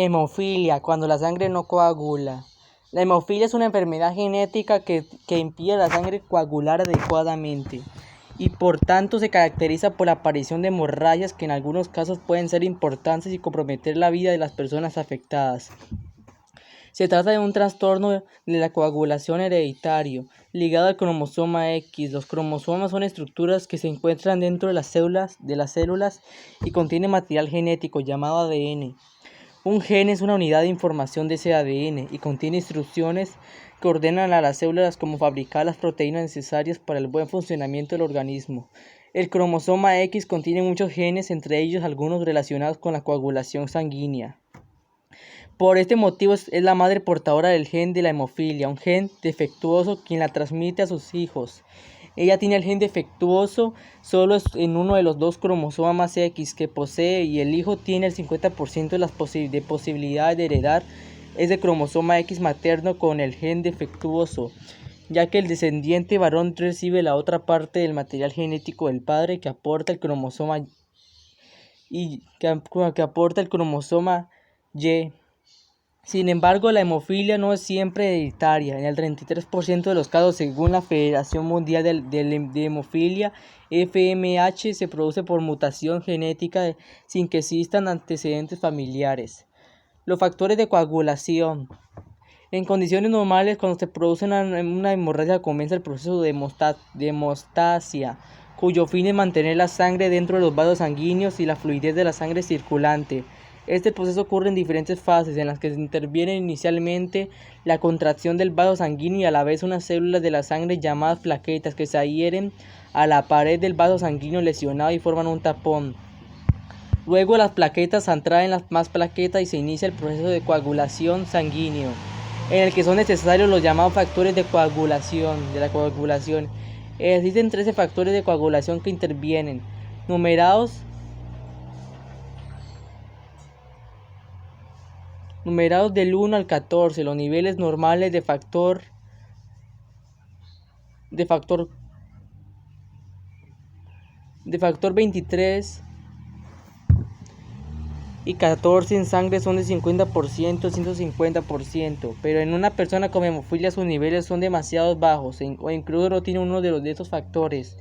Hemofilia, cuando la sangre no coagula. La hemofilia es una enfermedad genética que impide a la sangre coagular adecuadamente y por tanto se caracteriza por la aparición de hemorragias que en algunos casos pueden ser importantes y comprometer la vida de las personas afectadas. Se trata de un trastorno de la coagulación hereditario ligado al cromosoma X. Los cromosomas son estructuras que se encuentran dentro de las células y contienen material genético llamado ADN. Un gen es una unidad de información de ese ADN y contiene instrucciones que ordenan a las células cómo fabricar las proteínas necesarias para el buen funcionamiento del organismo. El cromosoma X contiene muchos genes, entre ellos algunos relacionados con la coagulación sanguínea. Por este motivo es la madre portadora del gen de la hemofilia, un gen defectuoso quien la transmite a sus hijos. Ella tiene el gen defectuoso solo en uno de los dos cromosomas X que posee y el hijo tiene el 50% de las posibilidades de heredar ese cromosoma X materno con el gen defectuoso, ya que el descendiente varón recibe la otra parte del material genético del padre que aporta el cromosoma Y. Sin embargo, la hemofilia no es siempre hereditaria. En el 33% de los casos, según la Federación Mundial de Hemofilia, FMH, se produce por mutación genética sin que existan antecedentes familiares. Los factores de coagulación. En condiciones normales, cuando se produce una hemorragia, comienza el proceso de hemostasia, cuyo fin es mantener la sangre dentro de los vasos sanguíneos y la fluidez de la sangre circulante. Este proceso ocurre en diferentes fases, en las que se interviene inicialmente la contracción del vaso sanguíneo y a la vez unas células de la sangre llamadas plaquetas que se adhieren a la pared del vaso sanguíneo lesionado y forman un tapón. Luego las plaquetas atraen las más plaquetas y se inicia el proceso de coagulación sanguíneo, en el que son necesarios los llamados factores de la coagulación. Existen 13 factores de coagulación que intervienen, numerados del 1 al 14, los niveles normales de factor 23 y 14 en sangre son de 50% y 150%, pero en una persona con hemofilia sus niveles son demasiado bajos o incluso no tiene uno de estos factores.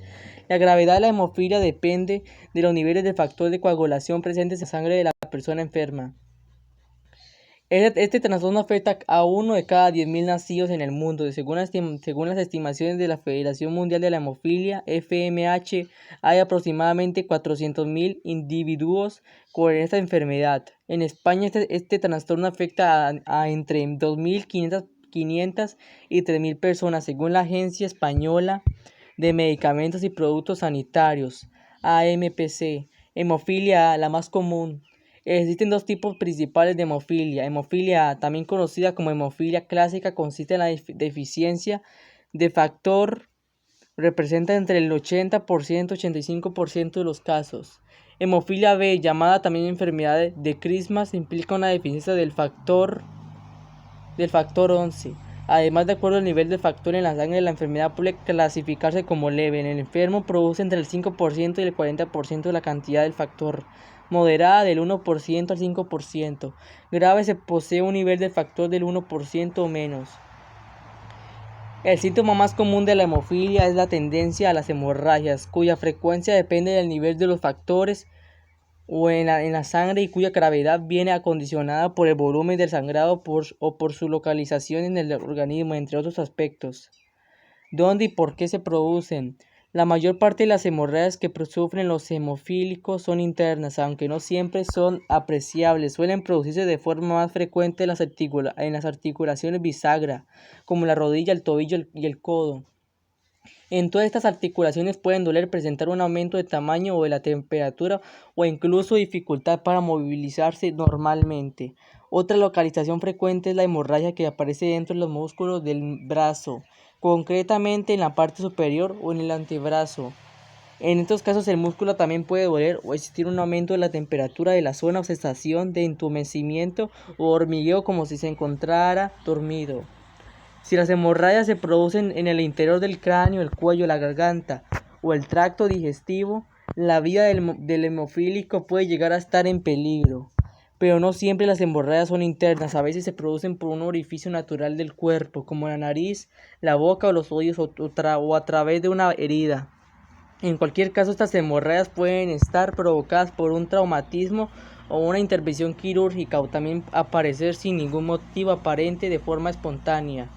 La gravedad de la hemofilia depende de los niveles de factor de coagulación presentes en sangre de la persona enferma. Este trastorno afecta a 1 de cada 10.000 nacidos en el mundo. Según las estimaciones de la Federación Mundial de la Hemofilia, FMH, hay aproximadamente 400.000 individuos con esta enfermedad. En España este trastorno afecta a entre 2.500 y 3.000 personas, según la Agencia Española de Medicamentos y Productos Sanitarios, AMPC. Hemofilia A, la más común. Existen dos tipos principales de hemofilia. Hemofilia A, también conocida como hemofilia clásica, consiste en la deficiencia de factor, representa entre el 80% y 85% de los casos. Hemofilia B, llamada también enfermedad de Christmas, implica una deficiencia del factor 11. Además, de acuerdo al nivel de factor en la sangre, la enfermedad puede clasificarse como leve. En el enfermo produce entre el 5% y el 40% de la cantidad del factor, moderada del 1% al 5%, grave se posee un nivel de factor del 1% o menos. El síntoma más común de la hemofilia es la tendencia a las hemorragias, cuya frecuencia depende del nivel de los factores en la sangre y cuya gravedad viene acondicionada por el volumen del sangrado o por su localización en el organismo, entre otros aspectos. ¿Dónde y por qué se producen? La mayor parte de las hemorragias que sufren los hemofílicos son internas, aunque no siempre son apreciables. Suelen producirse de forma más frecuente en las articulaciones bisagra, como la rodilla, el tobillo y el codo. En todas estas articulaciones pueden doler, presentar un aumento de tamaño o de la temperatura o incluso dificultad para movilizarse normalmente. Otra localización frecuente es la hemorragia que aparece dentro de los músculos del brazo, concretamente en la parte superior o en el antebrazo. En estos casos el músculo también puede doler o existir un aumento de la temperatura de la zona o sensación de entumecimiento o hormigueo como si se encontrara dormido. Si las hemorragias se producen en el interior del cráneo, el cuello, la garganta o el tracto digestivo, la vida del hemofílico puede llegar a estar en peligro. pero no siempre las hemorragias son internas, a veces se producen por un orificio natural del cuerpo, como la nariz, la boca o los oídos o a través de una herida. En cualquier caso, estas hemorragias pueden estar provocadas por un traumatismo o una intervención quirúrgica o también aparecer sin ningún motivo aparente de forma espontánea.